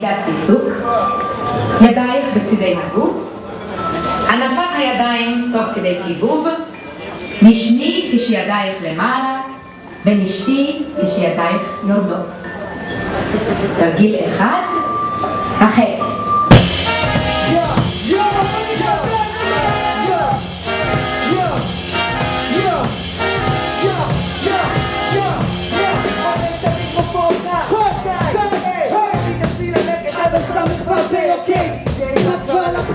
יד פיסוק, ידייך בצדי הגוף, הנפת הידיים תוך כדי סיבוב, נשני כשידייך למעלה ונשתי כשידייך יורדות. תרגיל אחד, החל.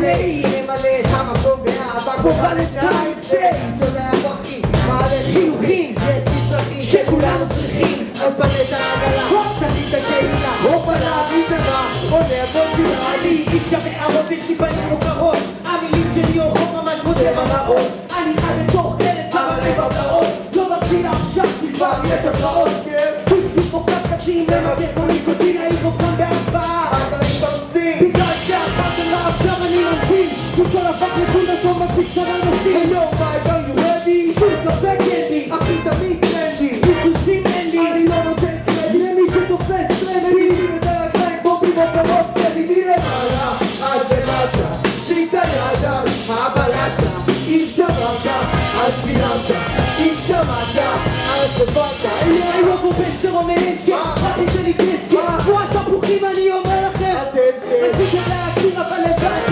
נמלא את המקום באהבה בוולנטיין דיי, שולח אחי, מעלה חיוכים, יש מצרכים שכולנו צריכים, אז בלט העגלה, תגיד הקהילה, הופה להביא דבר, עולה בוא תראה לי, אי אפשר מערות, יש לי פנים מוכרות, המילים שלי אורחו ממש כותב על האות, אני חד לתוך דלת, אבל לבטאות, לא מתחיל עכשיו, כבר יש התראות, פוסטי פה קפקצים, למגר כמו ניקוטין, האם רוקם בהשפעה, אז אני ברסים, בגלל שהפעם לה עכשיו אני ממתין, כל הפך לכולה שום מציג שם אנשים. Hey yo, my girl, you ready? שום ספק קנדי, אחי תמיד טרנדי, ריסוסים אין לי, אני לא נותן קרדיט למי שתופס טרנדי, תמיד את הרגליים בובים או בראש סדי מלמעלה עד למטה, שיטה ידה, הבלטה, אם שמעת, אז שילמת, אם שמעת, אז הבנת. אני לא גובש טרומנציה, רק אינטליגנציה, כמו התפוחים אני אומר לכם, רציתם להכיר אבל לבד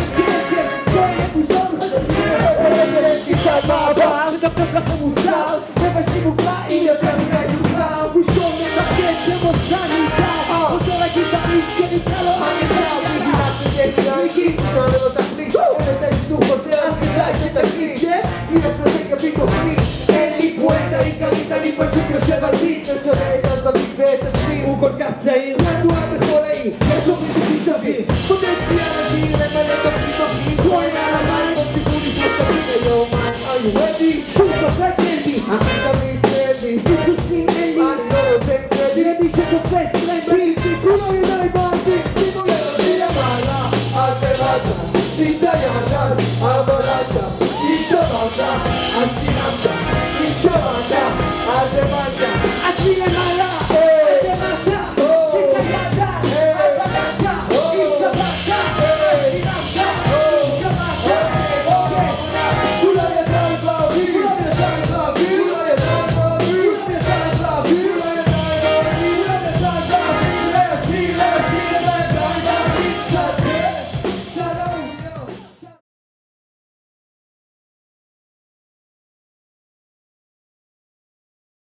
מדפדף לכם מוסר, מבשלים מופלאים יותר מדי סוכר, הוא שומע מתפקד שמוצא ניתר, אותו רגיל תחליט שנקרא לו הניתר, מגילה שתהיה מיקי, תשאר לו תחליט, אין את האיסטור חוזר, אז כדאי שתקליט, מי אסטרטג יביא תוכנית, אין לי פואנטה עיקרית, אני פשוט יושב על ביט, משנה את הזווית ואת עצמי, הוא כל כך צעיר, מדוע